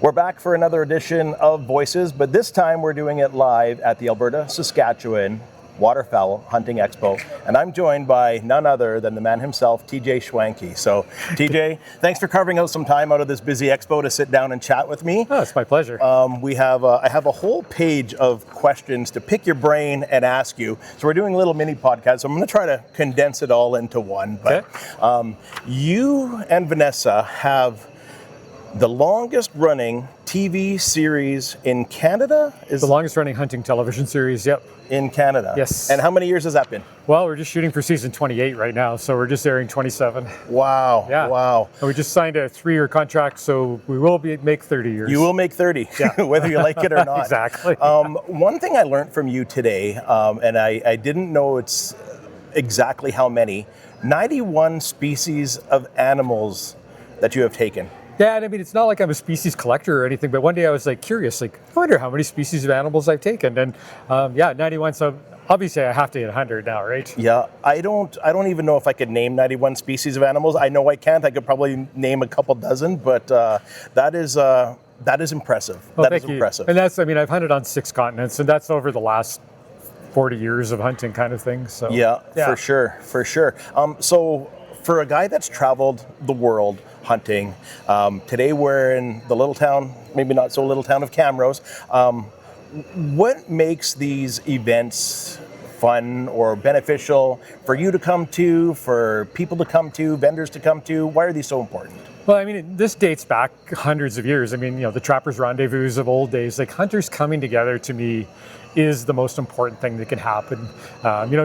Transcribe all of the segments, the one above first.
We're back for another edition of Voices, but this time we're doing it live at the Alberta Saskatchewan Waterfowl Hunting Expo, and I'm joined by none other than the man himself, TJ Schwanky. So, TJ, thanks for carving out some time out of this busy expo to sit down and chat with me. Oh, it's my pleasure. I have a whole page of questions to pick your brain and ask you. So we're doing a little mini podcast. So I'm going to try to condense it all into one. But you and Vanessa have the longest running TV series in Canada? Is the longest running hunting television series, yep. In Canada? Yes. And how many years has that been? Well, we're just shooting for season 28 right now, so we're just airing 27. Wow. Yeah. Wow. And we just signed a 3-year contract, so we will make 30 years. You will make 30, whether you like it or not. Exactly. One thing I learned from you today, and I didn't know it's exactly how many, 91 species of animals that you have taken. Yeah, and I mean, it's not like I'm a species collector or anything, but one day I was curious, I wonder how many species of animals I've taken. And 91, so obviously I have to hit 100 now, right? Yeah, I don't even know if I could name 91 species of animals. I know I can't. I could probably name a couple dozen, but that is impressive. Well, that is impressive. And I've hunted on 6 continents, and that's over the last 40 years of hunting kind of thing. So yeah. For sure. So for a guy that's traveled the world hunting, today we're in the little town, maybe not so little town of Camrose. What makes these events fun or beneficial for you to come to, for people to come to, vendors to come to? Why are these so important? Well, I mean, this dates back hundreds of years. I mean, the trappers' rendezvous of old days, hunters coming together to me is the most important thing that can happen.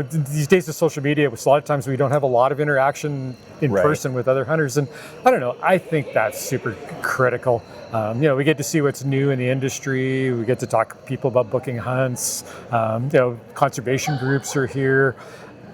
These days of social media, which a lot of times we don't have a lot of interaction in person with other hunters. And I don't know, I think that's super critical. We get to see what's new in the industry. We get to talk to people about booking hunts. Conservation groups are here.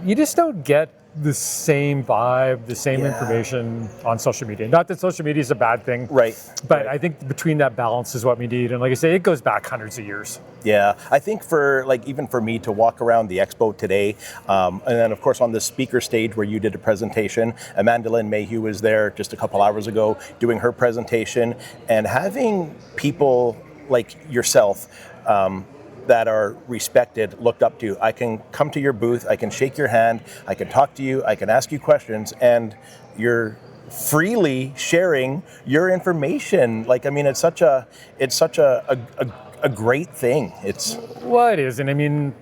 You just don't get the same vibe, the same information on social media. Not that social media is a bad thing, but I think between that balance is what we need. And like I say, it goes back hundreds of years. Yeah, I think for even for me to walk around the expo today, and then of course on the speaker stage where you did a presentation, Amanda Lynn Mayhew was there just a couple hours ago doing her presentation, and having people like yourself that are respected, looked up to. I can come to your booth, I can shake your hand, I can talk to you, I can ask you questions, and you're freely sharing your information. It's such a great thing. Well, it is, and I mean,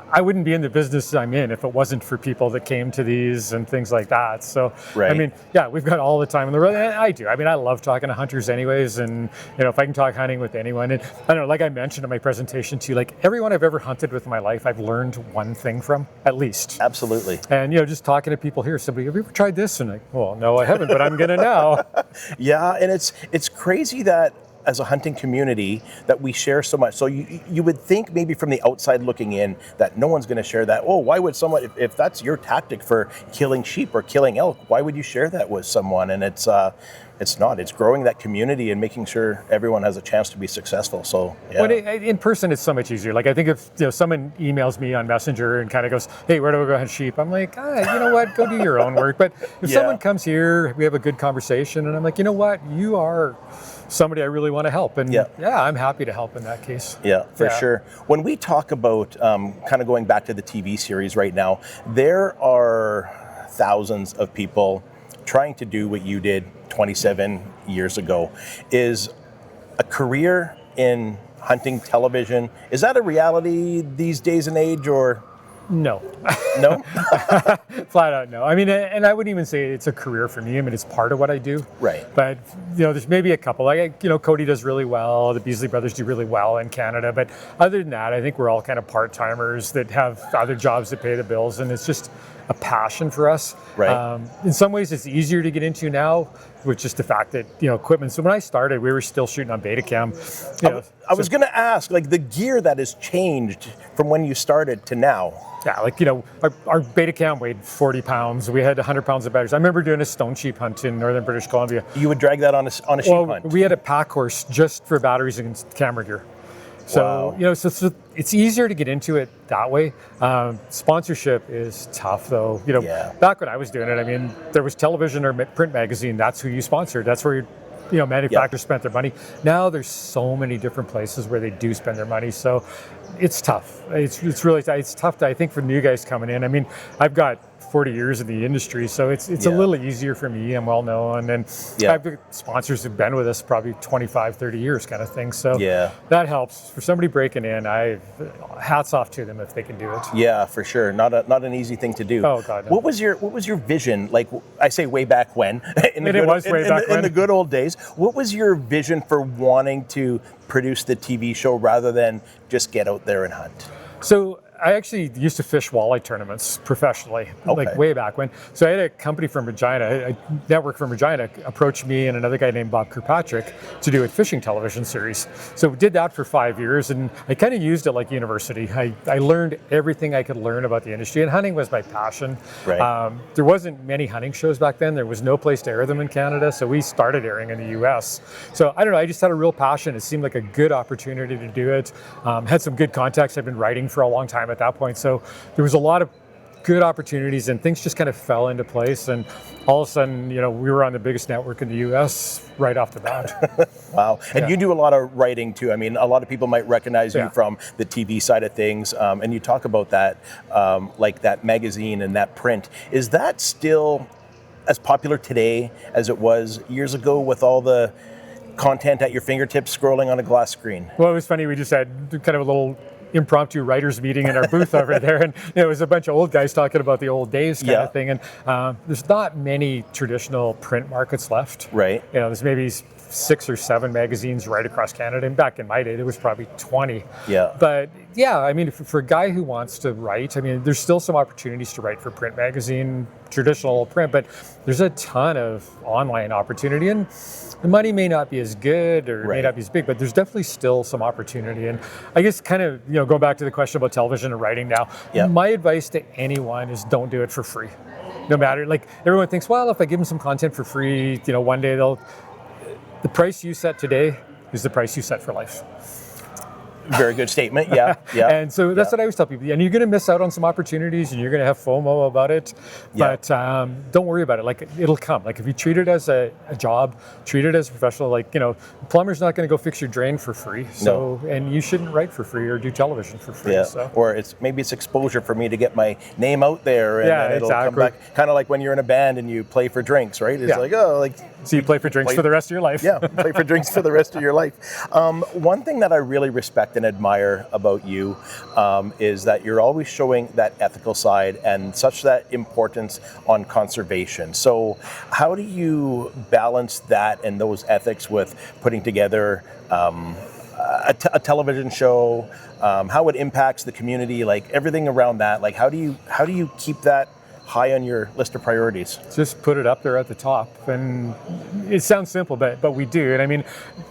I wouldn't be in the business I'm in if it wasn't for people that came to these and things like that. So, I mean, we've got all the time in the world, and I do. I mean, I love talking to hunters anyways, and, if I can talk hunting with anyone, and I don't know, like I mentioned in my presentation too, everyone I've ever hunted with in my life, I've learned one thing from, at least. Absolutely. And, just talking to people here, somebody, have you ever tried this? And well, no, I haven't, but I'm going to now. Yeah, and it's crazy that as a hunting community that we share so much. So you would think maybe from the outside looking in that no one's going to share that. Oh, why would someone, if that's your tactic for killing sheep or killing elk, why would you share that with someone? And it's not. It's growing that community and making sure everyone has a chance to be successful. So yeah. Well, in person, it's so much easier. I think if someone emails me on Messenger and kind of goes, "Hey, where do we go hunt sheep?" I'm like, you know what? Go do your own work. But if someone comes here, we have a good conversation, and I'm like, you know what? You are somebody I really want to help. And I'm happy to help in that case. Yeah, for sure. When we talk about kind of going back to the TV series right now, there are thousands of people trying to do what you did 27 years ago. Is a career in hunting television, is that a reality these days and age, or? No. No? Flat out no. I mean, and I wouldn't even say it's a career for me. I mean, it's part of what I do. Right. But, there's maybe a couple. Cody does really well. The Beasley brothers do really well in Canada. But other than that, I think we're all kind of part-timers that have other jobs that pay the bills. And it's just a passion for us. Right. In some ways, it's easier to get into now with just the fact that, equipment. So when I started, we were still shooting on Betacam. I was going to ask, the gear that has changed from when you started to now. Yeah, our Betacam weighed 40 pounds. We had 100 pounds of batteries. I remember doing a stone sheep hunt in northern British Columbia. You would drag that on a sheep hunt? We had a pack horse just for batteries and camera gear. So, so it's easier to get into it that way. Sponsorship is tough, though. Back when I was doing it, I mean, there was television or print magazine. That's who you sponsored. That's where manufacturers spent their money. Now there's so many different places where they do spend their money. So it's tough. It's really tough. It's tough, I think, for new guys coming in. I mean, I've got 40 years in the industry, so it's a little easier for me. I'm well known, and I've got sponsors who've been with us probably 25, 30 years kind of thing. So that helps. For somebody breaking in, hats off to them if they can do it. Yeah, for sure. Not an easy thing to do. Oh God, no. What was your vision? Like, I say way back when, in the good old days. What was your vision for wanting to produce the TV show rather than just get out there and hunt? So I actually used to fish walleye tournaments professionally, like way back when. So I had a company from Regina, a network from Regina, approached me and another guy named Bob Kirkpatrick to do a fishing television series. So we did that for 5 years, and I kind of used it like university. I learned everything I could learn about the industry, and hunting was my passion. Right. There wasn't many hunting shows back then. There was no place to air them in Canada, so we started airing in the US. So I don't know, I just had a real passion. It seemed like a good opportunity to do it. Had some good contacts. I've been writing for a long time at that point. So there was a lot of good opportunities, and things just kind of fell into place. And all of a sudden, we were on the biggest network in the US right off the bat. Wow. And you do a lot of writing too. I mean, a lot of people might recognize you from the TV side of things. And you talk about that, like that magazine and that print. Is that still as popular today as it was years ago with all the content at your fingertips scrolling on a glass screen? Well, it was funny. We just had kind of a little impromptu writers meeting in our booth over there, and it was a bunch of old guys talking about the old days kind of thing. And there's not many traditional print markets left. Right. There's maybe 6 or 7 magazines right across Canada, and back in my day there was probably 20. But I mean, for a guy who wants to write, I mean, there's still some opportunities to write for print magazine, traditional print, but there's a ton of online opportunity, and the money may not be as good or may not be as big, but there's definitely still some opportunity. And I guess kind of, going back to the question about television and writing now, my advice to anyone is don't do it for free. No matter, like, everyone thinks, well, if I give them some content for free, one day the price you set today is the price you set for life. Very good statement. And so that's what I always tell people. And you're going to miss out on some opportunities, and you're going to have FOMO about it. But don't worry about it. Like, it'll come. Like, if you treat it as a job, treat it as a professional. Like, plumber's not going to go fix your drain for free. So, and you shouldn't write for free or do television for free. So. Or maybe it's exposure for me to get my name out there, and then it'll come back. Kind of like when you're in a band and you play for drinks, right? It's so you play for drinks for the rest of your life. Play for drinks for the rest of your life. One thing that I really respect and admire about you is that you're always showing that ethical side and such that importance on conservation. So how do you balance that and those ethics with putting together a television show, how it impacts the community, like everything around that? Like, how do you keep that high on your list of priorities? Just put it up there at the top. And it sounds simple, but we do. And I mean,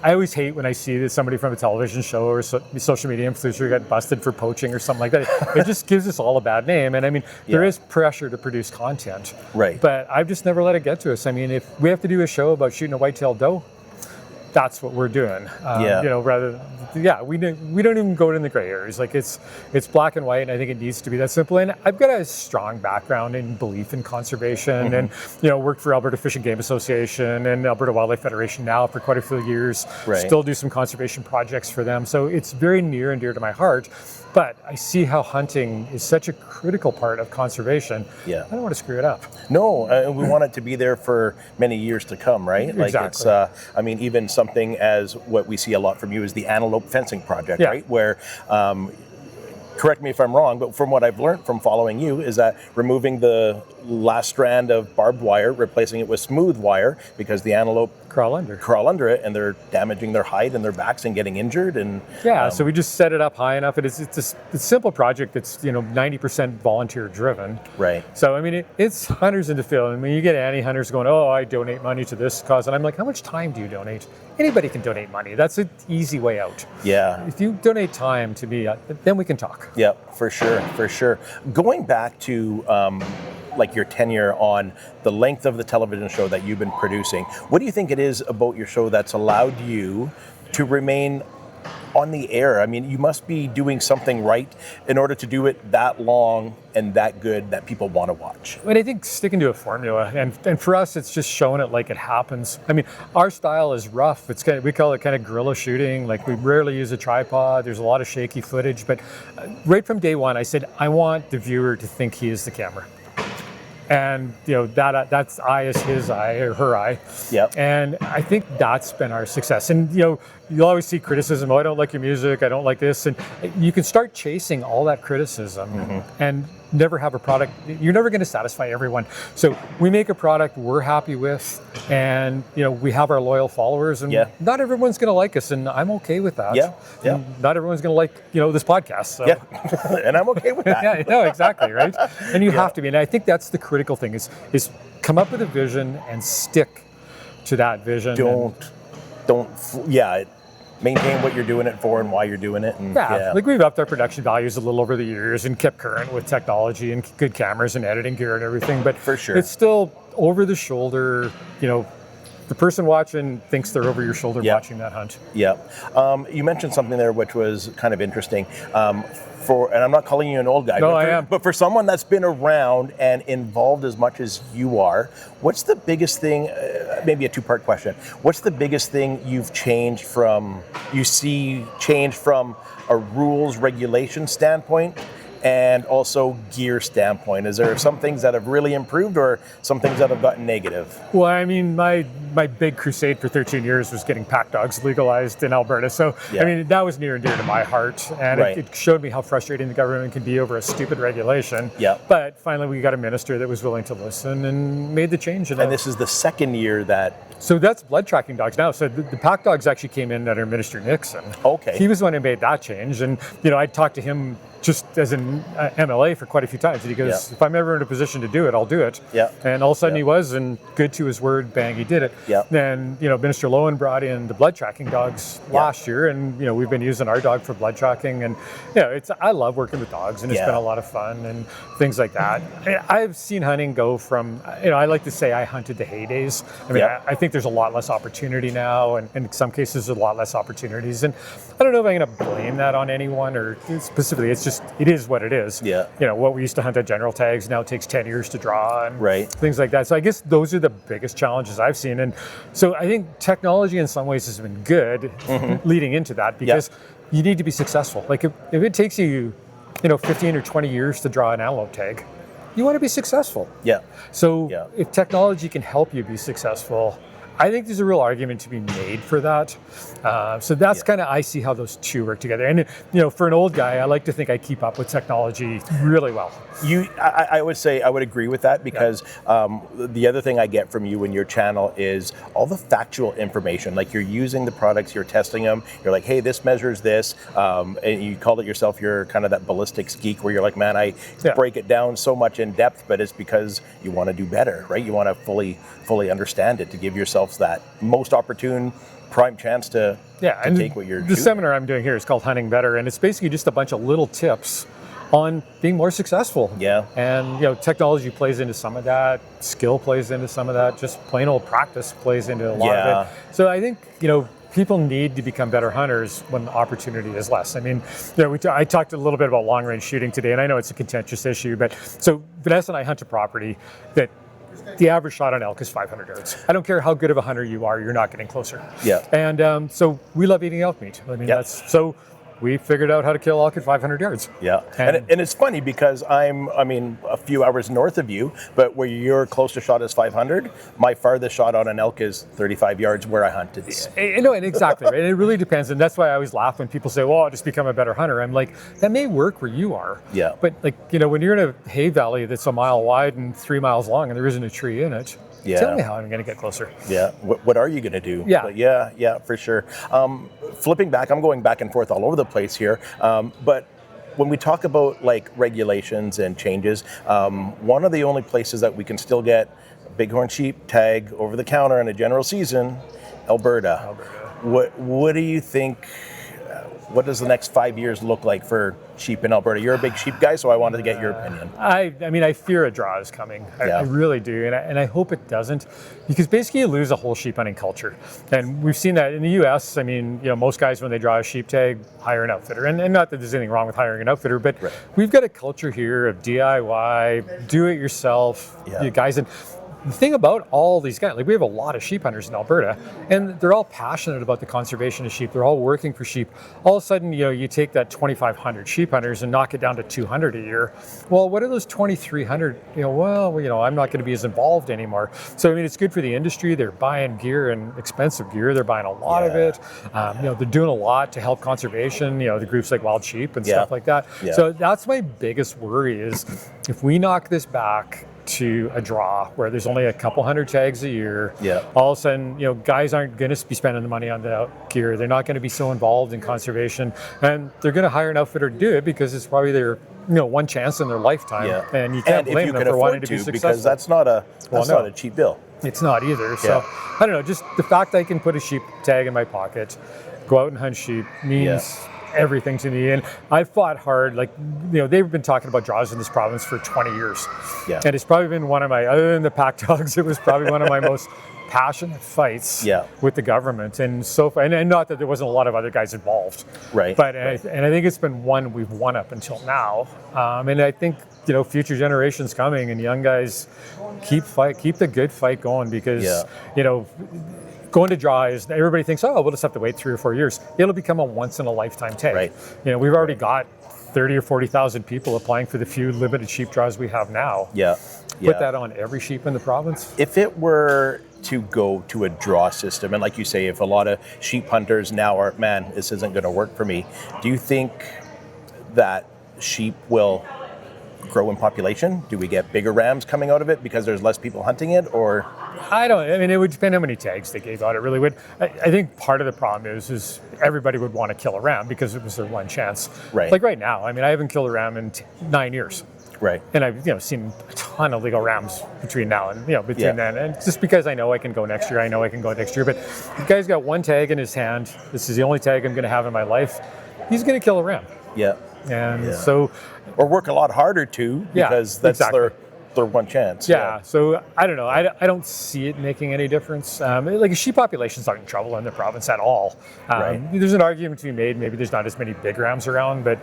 I always hate when I see that somebody from a television show or social media influencer got busted for poaching or something like that. It just gives us all a bad name. And I mean, there is pressure to produce content. Right. But I've just never let it get to us. I mean, if we have to do a show about shooting a white-tailed doe, that's what we're doing. We don't even go in the gray areas. Like, it's black and white, and I think it needs to be that simple. And I've got a strong background in belief in conservation, and worked for Alberta Fish and Game Association and Alberta Wildlife Federation now for quite a few years. Still do some conservation projects for them, so it's very near and dear to my heart. But I see how hunting is such a critical part of conservation. I don't want to screw it up. No, we want it to be there for many years to come, right? Like, exactly. It's, even something as what we see a lot from you is the antelope fencing project, right? Where, correct me if I'm wrong, but from what I've learned from following you is that removing the last strand of barbed wire, replacing it with smooth wire, because the antelope crawl under it, and they're damaging their hide and their backs and getting injured. And so we just set it up high enough. And it's a simple project that's 90% volunteer driven. Right. So I mean, it's hunters in the field. I mean, you get anti-hunters going, "Oh, I donate money to this cause," and I'm like, "How much time do you donate?" Anybody can donate money. That's an easy way out. If you donate time to me, then we can talk. Yeah, for sure. Going back to like your tenure on the length of the television show that you've been producing, what do you think it is about your show that's allowed you to remain on the air. I mean, you must be doing something right in order to do it that long and that good that people want to watch. But I think sticking to a formula, and for us, it's just showing it like it happens. I mean, our style is rough. It's we call it kind of guerrilla shooting. Like, we rarely use a tripod. There's a lot of shaky footage. But right from day one, I said, I want the viewer to think he is the camera. And that's eye is his eye or her eye. Yep. And I think that's been our success. And you'll always see criticism. Oh, I don't like your music. I don't like this. And you can start chasing all that criticism and never have a product. You're never going to satisfy everyone. So we make a product we're happy with, and we have our loyal followers. And not everyone's going to like us, and I'm okay with that. Yeah. And not everyone's going to like this podcast. So. Yeah. And I'm okay with that. Yeah. No, exactly, right. And you have to be. And I think that's the critical thing is come up with a vision and stick to that vision. Maintain what you're doing it for and why you're doing it. And, like, we've upped our production values a little over the years and kept current with technology and good cameras and editing gear and everything. But for sure, it's still over the shoulder. The person watching thinks they're over your shoulder watching that hunt. Yeah. You mentioned something there which was kind of interesting. And I'm not calling you an old guy. No, I am. But for someone that's been around and involved as much as you are, what's the biggest thing, maybe a two-part question, what's the biggest thing you see change from a rules regulation standpoint and also gear standpoint? Is there some things that have really improved or some things that have gotten negative? Well, I mean, my big crusade for 13 years was getting pack dogs legalized in Alberta. So, I mean, that was near and dear to my heart. And it showed me how frustrating the government can be over a stupid regulation. Yeah. But finally, we got a minister that was willing to listen and made the change. And this is the second year that... So that's blood tracking dogs now. So the pack dogs actually came in under Minister Nixon. Okay. He was the one who made that change. And, I talked to him just as an MLA for quite a few times. And he goes, if I'm ever in a position to do it, I'll do it. Yeah. And all of a sudden he was, and good to his word, bang, he did it. Yeah. Then, Minister Lowen brought in the blood tracking dogs last year, and, we've been using our dog for blood tracking. And, I love working with dogs, and it's been a lot of fun and things like that. I've seen hunting go from, I like to say I hunted the heydays. I mean, I think there's a lot less opportunity now, and in some cases, there's a lot less opportunities. And I don't know if I'm going to blame that on anyone or specifically. It's just, it is what it is. Yeah. What we used to hunt at general tags now takes 10 years to draw and things like that. So I guess those are the biggest challenges I've seen. And so I think technology in some ways has been good leading into that, because you need to be successful. Like if it takes you, 15 or 20 years to draw an antelope tag, you want to be successful. Yeah. So if technology can help you be successful, I think there's a real argument to be made for that. So that's kind of, I see how those two work together. And, for an old guy, I like to think I keep up with technology really well. I would say I would agree with that, because the other thing I get from you and your channel is all the factual information. Like, you're using the products, you're testing them, you're like, hey, this measures this, and you call it yourself, you're kind of that ballistics geek where you're like, man, I break it down so much in depth, but it's because you want to do better, right? You want to fully understand it to give yourself that most opportune prime chance to take what you're doing. The seminar I'm doing here is called Hunting Better, and it's basically just a bunch of little tips on being more successful. Yeah. And technology plays into some of that, skill plays into some of that, just plain old practice plays into a lot of it. So I think people need to become better hunters when the opportunity is less. I mean, I talked a little bit about long range shooting today, and I know it's a contentious issue, but so Vanessa and I hunt a property that the average shot on elk is 500 yards. I don't care how good of a hunter you are, you're not getting closer. Yeah. And so we love eating elk meat. I mean, so we figured out how to kill elk at 500 yards. Yeah. And it's funny because I'm a few hours north of you, but where your closest shot is 500, my farthest shot on an elk is 35 yards where I hunted. And exactly. Right? And it really depends. And that's why I always laugh when people say, well, I'll just become a better hunter. I'm like, that may work where you are. Yeah. But when you're in a hay valley that's a mile wide and 3 miles long and there isn't a tree in it, tell me how I'm going to get closer. Yeah. What are you going to do? Yeah. But yeah, for sure. Flipping back, I'm going back and forth all over the place here. But when we talk about like regulations and changes, one of the only places that we can still get bighorn sheep tag over the counter in a general season, Alberta. What do you think what does the next 5 years look like for sheep in Alberta? You're a big sheep guy, so I wanted to get your opinion. I mean, I fear a draw is coming. I really do, and I hope it doesn't, because basically you lose a whole sheep hunting culture. And we've seen that in the U.S. I mean, most guys, when they draw a sheep tag, hire an outfitter. And not that there's anything wrong with hiring an outfitter, but we've got a culture here of DIY, do it yourself, you guys. And the thing about all these guys, like we have a lot of sheep hunters in Alberta, and they're all passionate about the conservation of sheep. They're all working for sheep. All of a sudden, you take that 2,500 sheep hunters and knock it down to 200 a year. Well, what are those 2,300? I'm not going to be as involved anymore. So, I mean, it's good for the industry. They're buying gear, and expensive gear. They're buying a lot of it. They're doing a lot to help conservation, the groups like Wild Sheep and stuff like that. So that's my biggest worry is if we knock this back to a draw where there's only a couple hundred tags a year, all of a sudden, guys aren't going to be spending the money on the gear. They're not going to be so involved in conservation, and they're going to hire an outfitter to do it because it's probably their one chance in their lifetime, and you can't blame them for wanting to be successful. Because that's not a cheap bill. It's not either. So I don't know. Just the fact that I can put a sheep tag in my pocket, go out and hunt sheep means everything to me. And I fought hard. Like, they've been talking about draws in this province for 20 years. And it's probably been one of my, other than the pack dogs, it was probably one of my most passionate fights with the government. And so far, and not that there wasn't a lot of other guys involved. But I think it's been one we've won up until now. And I think, future generations coming and young guys keep the good fight going, because, going to draw is, everybody thinks, we'll just have to wait 3 or 4 years. It'll become a once in a lifetime tag. We've already got 30 or 40,000 people applying for the few limited sheep draws we have now. Put that on every sheep in the province. If it were to go to a draw system, and like you say, if a lot of sheep hunters now are, man, this isn't going to work for me, do you think that sheep will grow in population? Do we get bigger rams coming out of it because there's less people hunting it, or? I mean, it would depend how many tags they gave out. It really would. I think part of the problem is everybody would want to kill a ram because it was their one chance. Like right now, I mean, I haven't killed a ram in 9 years. And I've seen a ton of legal rams between now and between then, and just because I know I can go next year, but the guy's got one tag in his hand. This is the only tag I'm going to have in my life. He's going to kill a ram. And so, or work a lot harder too, because that's their one chance. So I don't know. I don't see it making any difference. Like a sheep population's not in trouble in the province at all. There's an argument to be made. Maybe there's not as many big rams around, but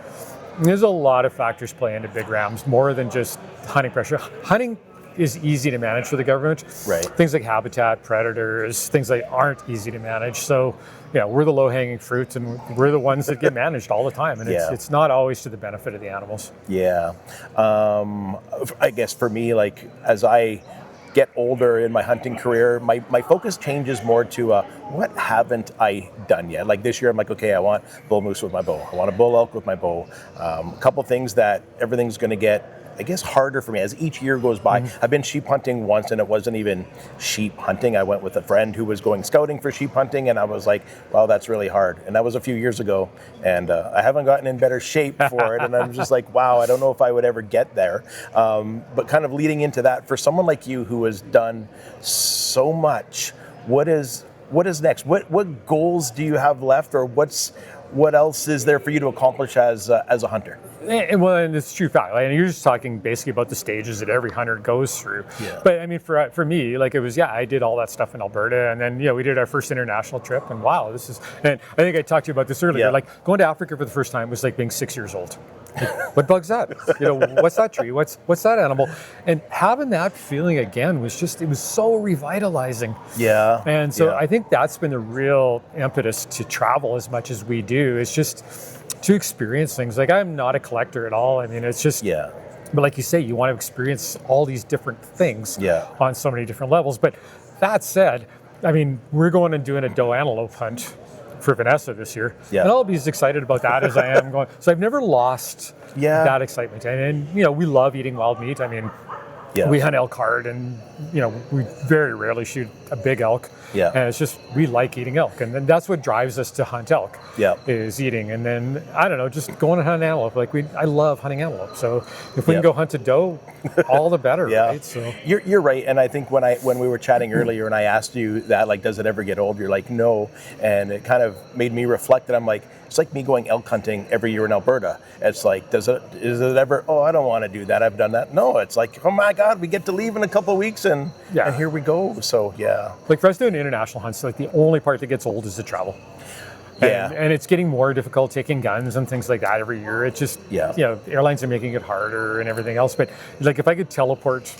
there's a lot of factors play into big rams, more than just hunting pressure. Hunting is easy to manage for the government. Things like habitat, predators, things that aren't easy to manage. So, we're the low-hanging fruit, and we're the ones that get managed all the time. And it's not always to the benefit of the animals. I guess for me, like, as I get older in my hunting career, my focus changes more to what haven't I done yet? Like this year, I'm like, okay, I want bull moose with my bow. I want a bull elk with my bow. A couple things that everything's going to get, I guess, harder for me as each year goes by. I've been sheep hunting once, and it wasn't even sheep hunting. I went with a friend who was going scouting for sheep hunting, and I was like, wow, that's really hard. And that was a few years ago, and I haven't gotten in better shape for it. And I'm just like, wow, I don't know if I would ever get there. But kind of leading into that, for someone like you who has done so much, what is next? What goals do you have left, or what else is there for you to accomplish as a hunter? And it's true fact. And you're just talking basically about the stages that every hunter goes through. But I mean, for me, like it was, I did all that stuff in Alberta, and then we did our first international trip, and wow, and I think I talked to you about this earlier. Like going to Africa for the first time was like being 6 years old. Like, what bug's that? What's that tree? What's that animal? And having that feeling again was it was so revitalizing. And so I think that's been the real impetus to travel as much as we do, is just to experience things. Like, I'm not a collector at all. I mean, it's just, but like you say, you want to experience all these different things on so many different levels. But that said, I mean, we're going and doing a doe antelope hunt for Vanessa this year. And I'll be as excited about that as I am going. So I've never lost that excitement. And we love eating wild meat. I mean, we hunt elk hard, and we very rarely shoot a big elk. Yeah. And it's just, we like eating elk. And then that's what drives us to hunt elk, Yeah. is eating. And then, I don't know, just going and hunting antelope. Like I love hunting antelope. So if we Yeah. can go hunt a doe, all the better, Yeah. right? So You're right, and I think when we were chatting earlier, and I asked you that, like, does it ever get old? You're like, no, and it kind of made me reflect. That I'm like, it's like me going elk hunting every year in Alberta. It's like, is it ever? Oh, I don't want to do that. I've done that. No, it's like, oh my God, we get to leave in a couple of weeks, and here we go. So yeah, like for us doing international hunts, like the only part that gets old is the travel. And it's getting more difficult taking guns and things like that every year. It's just, airlines are making it harder and everything else. But like if I could teleport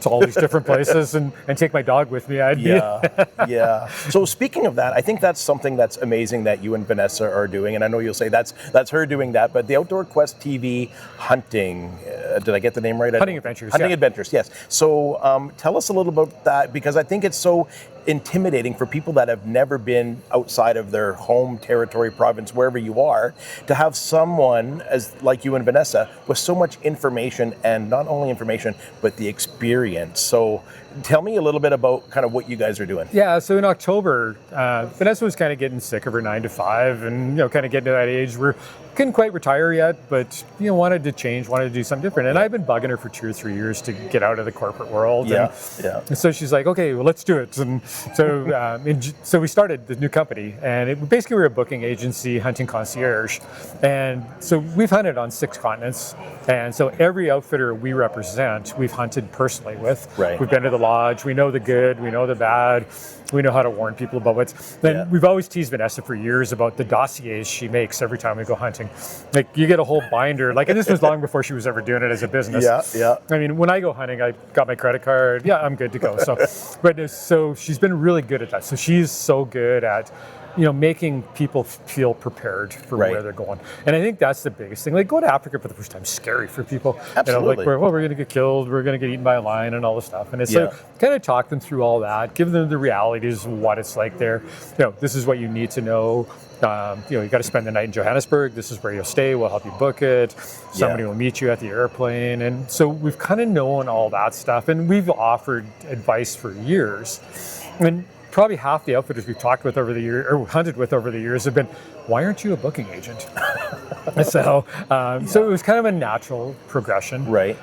to all these different places and take my dog with me, I'd yeah. So speaking of that, I think that's something that's amazing that you and Vanessa are doing. And I know you'll say that's her doing that, but the Outdoor Quest TV hunting, did I get the name right? Hunting Adventures. Hunting Adventures, yes. So tell us a little about that, because I think it's so intimidating for people that have never been outside of their home territory, province, wherever you are, to have someone as like you and Vanessa with so much information, and not only information, but the experience. So tell me a little bit about kind of what you guys are doing. Yeah, so in October, Vanessa was kind of getting sick of her 9 to 5 and, kind of getting to that age where couldn't quite retire yet, but, wanted to change, wanted to do something different. And I've been bugging her for 2 or 3 years to get out of the corporate world. And so she's like, okay, well, let's do it. And so, so we started the new company, and basically we're a booking agency, hunting concierge. And so we've hunted on 6 continents. And so every outfitter we represent, we've hunted personally with. Right. We've been to the lodge, we know the good, we know the bad, we know how to warn people about what's. Then we've always teased Vanessa for years about the dossiers she makes every time we go hunting. Like you get a whole binder, and this was long before she was ever doing it as a business. Yeah. I mean, when I go hunting, I got my credit card. Yeah, I'm good to go. So she's been really good at that. So she's so good at making people feel prepared for where they're going. And I think that's the biggest thing. Like going to Africa for the first time is scary for people. Absolutely. We're going to get killed, we're going to get eaten by a lion and all this stuff. And it's so kind of talk them through all that, give them the realities of what it's like there. This is what you need to know. You got to spend the night in Johannesburg. This is where you'll stay. We'll help you book it. Somebody will meet you at the airplane. And so we've kind of known all that stuff. And we've offered advice for years. And probably half the outfitters we've talked with over the year or hunted with over the years have been, why aren't you a booking agent? So it was kind of a natural progression. Right.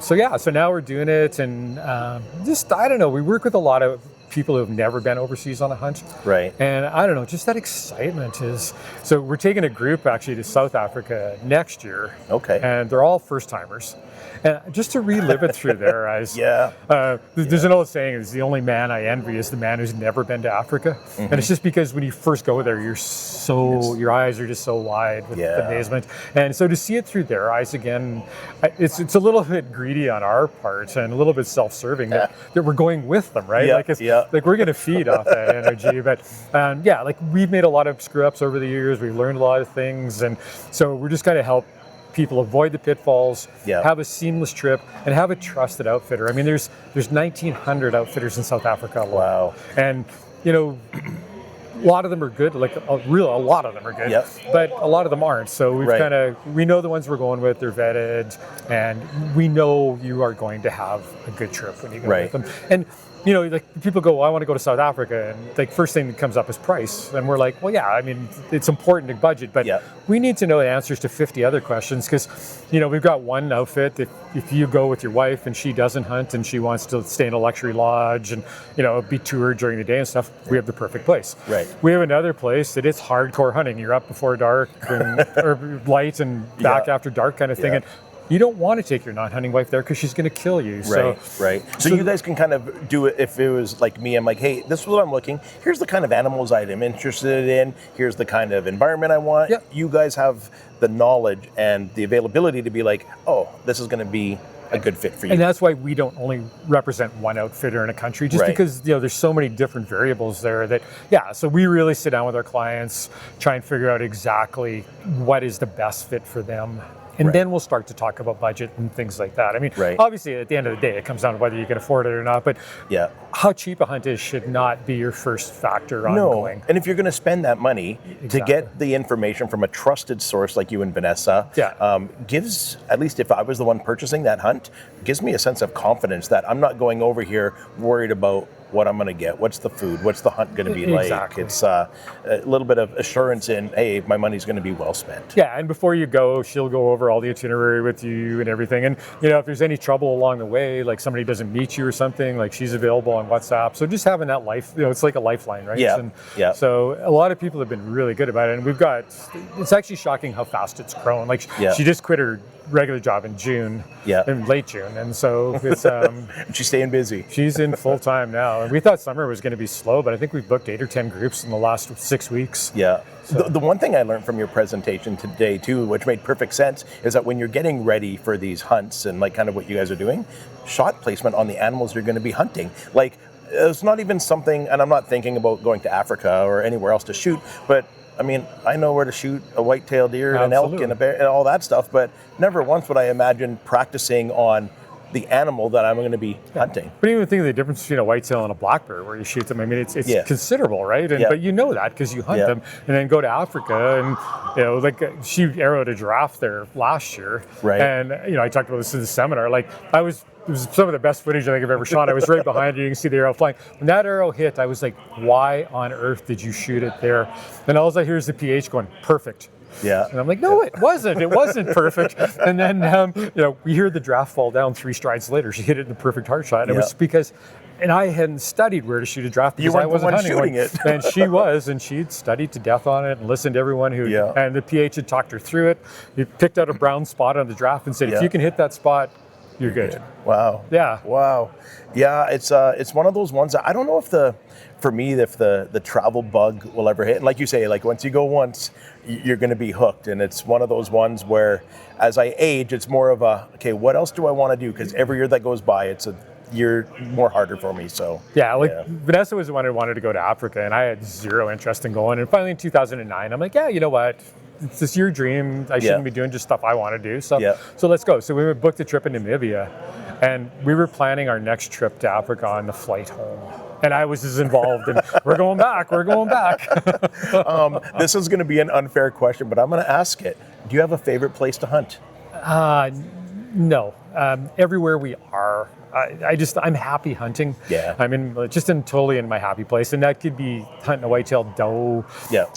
So now we're doing it, and I don't know, we work with a lot of people who have never been overseas on a hunt. Right. And I don't know, just that excitement is, so we're taking a group actually to South Africa next year. Okay. And they're all first timers. And just to relive it through their eyes. There's an old saying, is the only man I envy is the man who's never been to Africa. Mm-hmm. And it's just because when you first go there, your eyes are just so wide with amazement. And so to see it through their eyes again, it's a little bit greedy on our part and a little bit self-serving that we're going with them, right? Like we're going to feed off that energy. But we've made a lot of screw ups over the years. We've learned a lot of things. And so we're just going to help people avoid the pitfalls, have a seamless trip, and have a trusted outfitter. I mean, there's 1,900 outfitters in South Africa alone. Wow. And, a lot of them are good, like a lot of them are good, but a lot of them aren't. So we know the ones we're going with, they're vetted, and we know you are going to have a good trip when you go with them. And people go, well, I want to go to South Africa, and first thing that comes up is price. And we're like, well, I mean, it's important to budget, but we need to know the answers to 50 other questions, because, we've got one outfit that if you go with your wife and she doesn't hunt and she wants to stay in a luxury lodge and, be toured during the day and stuff, we have the perfect place. Right. We have another place that it's hardcore hunting. You're up before dark or light and back after dark kind of thing. And you don't want to take your non-hunting wife there because she's going to kill you. Right. So you guys can kind of do it. If it was like me, I'm like, hey, this is what I'm looking. Here's the kind of animals I'm interested in. Here's the kind of environment I want. Yep. You guys have the knowledge and the availability to be like, oh, this is going to be a good fit for you. And that's why we don't only represent one outfitter in a country, just because there's so many different variables there that, so we really sit down with our clients, try and figure out exactly what is the best fit for them. And then we'll start to talk about budget and things like that. I mean, obviously, at the end of the day, it comes down to whether you can afford it or not. But how cheap a hunt is should not be your first factor on going. And if you're going to spend that money to get the information from a trusted source like you and Vanessa, gives, at least if I was the one purchasing that hunt, gives me a sense of confidence that I'm not going over here worried about what I'm going to get, what's the food, what's the hunt going to be like. Exactly. It's a little bit of assurance in, hey, my money's going to be well spent. Yeah, and before you go, she'll go over all the itinerary with you and everything. And if there's any trouble along the way, like somebody doesn't meet you or something, like she's available on WhatsApp. So just having that it's like a lifeline, right? Yeah. And yeah. So a lot of people have been really good about it, and it's actually shocking how fast it's grown. Like she just quit her regular job in June, in late June, and so it's she's staying busy. She's in full time now, and we thought summer was going to be slow, but I think we've booked 8 or 10 groups in the last 6 weeks. Yeah. So. The one thing I learned from your presentation today too, which made perfect sense, is that when you're getting ready for these hunts and like kind of what you guys are doing, shot placement on the animals you're going to be hunting, like it's not even something, and I'm not thinking about going to Africa or anywhere else to shoot, but I mean, I know where to shoot a white-tailed deer and an elk and a bear and all that stuff, but never once would I imagine practicing on the animal that I'm going to be hunting. But even think of the difference between a whitetail and a black bear where you shoot them. I mean, it's considerable, right? But you know that because you hunt them, and then go to Africa and like she arrowed a giraffe there last year, right? And I talked about this in the seminar. Like it was some of the best footage I think I've ever shot. I was right behind you. You can see the arrow flying. When that arrow hit, I was like, why on earth did you shoot it there? And all I hear is the PH going, perfect. Yeah. And I'm like, no, it wasn't. It wasn't perfect. And then, we hear the giraffe fall down 3 strides later. She hit it in the perfect heart shot. And it was because, and I hadn't studied where to shoot a giraffe because I wasn't hunting shooting it. And she was, and she'd studied to death on it and listened to everyone and the PH had talked her through it. He picked out a brown spot on the giraffe and said, if you can hit that spot, you're good. Wow. Yeah. Wow. Yeah, it's one of those ones that I don't know if the travel bug will ever hit. And like you say, like once you go once, you're going to be hooked. And it's one of those ones where as I age, it's more of a, okay, what else do I want to do? Because every year that goes by, it's a year more harder for me. So Vanessa was the one who wanted to go to Africa, and I had zero interest in going. And finally in 2009, I'm like, yeah, you know what? It's just your dream. I shouldn't be doing just stuff I want to do. So let's go. So we booked a trip in Namibia, and we were planning our next trip to Africa on the flight home. And I was as involved, and we're going back. This is going to be an unfair question, but I'm going to ask it. Do you have a favorite place to hunt? No. Everywhere we are, I'm happy hunting. Yeah. I'm totally in my happy place, and that could be hunting a white-tailed doe.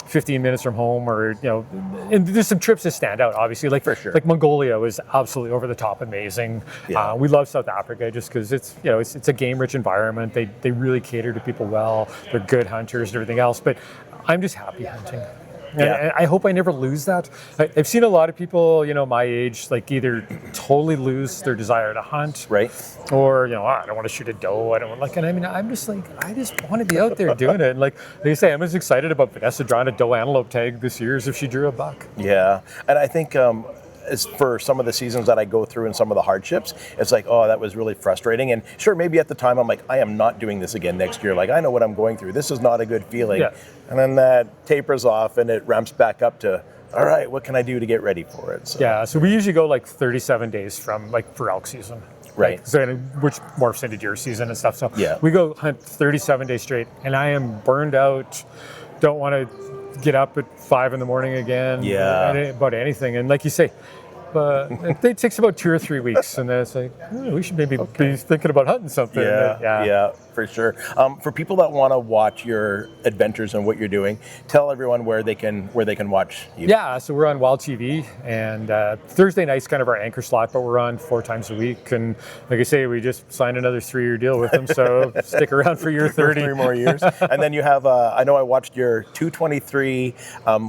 15 minutes from home, or and there's some trips that stand out. Obviously, like for sure. Like Mongolia was absolutely over the top amazing. Yeah. We love South Africa just because it's it's a game-rich environment. They really cater to people well. They're good hunters and everything else. But I'm just happy hunting. And I hope I never lose that. I've seen a lot of people, my age, like either totally lose their desire to hunt, right? Or I don't want to shoot a doe. I don't like, and I mean, I'm just like, I just want to be out there doing it. And like they say, I'm as excited about Vanessa drawing a doe antelope tag this year as if she drew a buck. Yeah, and I think as for some of the seasons that I go through and some of the hardships, it's like, oh, that was really frustrating. And sure, maybe at the time I'm like, I am not doing this again next year. Like, I know what I'm going through. This is not a good feeling. Yeah. And then that tapers off and it ramps back up to, all right, what can I do to get ready for it? So we usually go like 37 days from for elk season. Right. Which morphs into deer season and stuff. So yeah. We go hunt 37 days straight, and I am burned out. Don't want to get up at 5 a.m. again. Yeah. About anything. And like you say, it takes about 2 or 3 weeks, and then it's like, we should maybe be thinking about hunting something. Yeah, for sure. For people that want to watch your adventures and what you're doing, tell everyone where they can watch you. Yeah, so we're on Wild TV, and Thursday night's kind of our anchor slot, but we're on 4 times a week. And like I say, we just signed another 3-year deal with them, so stick around for year 30. 3 more years. And then you have, I know I watched your 223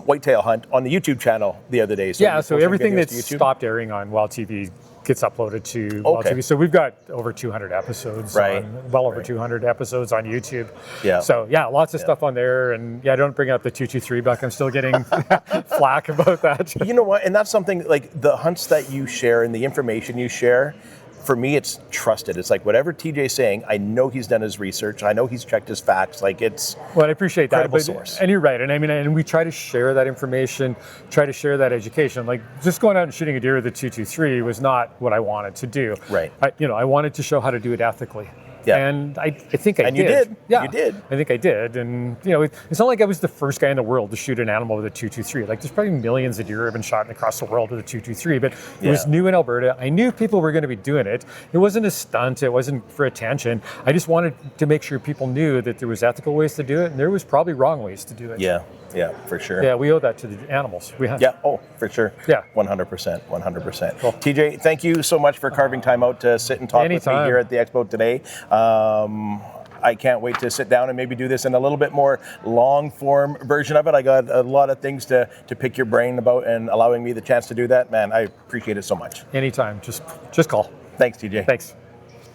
whitetail hunt on the YouTube channel the other day. So everything that's stopped airing on Wild TV gets uploaded to Wild TV. So we've got over 200 episodes, over 200 episodes on YouTube. Yeah. So lots of stuff on there, and don't bring up the 223 buck. I'm still getting flack about that. You know what? And that's something like the hunts that you share and the information you share. For me, it's trusted. It's like whatever TJ's saying, I know he's done his research. I know he's checked his facts. Like it's I appreciate that. Credible source. And you're right. And I mean, and we try to share that information, try to share that education. Like just going out and shooting a deer with a 223 was not what I wanted to do. Right. I wanted to show how to do it ethically. Yeah. And I think I And did. you did. Yeah, You did. I think I did. And it's not like I was the first guy in the world to shoot an animal with a 223. Like there's probably millions of deer have been shot across the world with a 223, but it was new in Alberta. I knew people were going to be doing it. It wasn't a stunt. It wasn't for attention. I just wanted to make sure people knew that there was ethical ways to do it, and there was probably wrong ways to do it. Yeah, for sure. Yeah, we owe that to the animals. We have. Yeah, oh, for sure. Yeah. 100%, 100%. Cool. TJ, thank you so much for carving time out to sit and talk with me Anytime. here at the Expo today. I can't wait to sit down and maybe do this in a little bit more long form version of it. I got a lot of things to pick your brain about, and allowing me the chance to do that, man, I appreciate it so much. Anytime. Just call. Thanks, TJ. Thanks.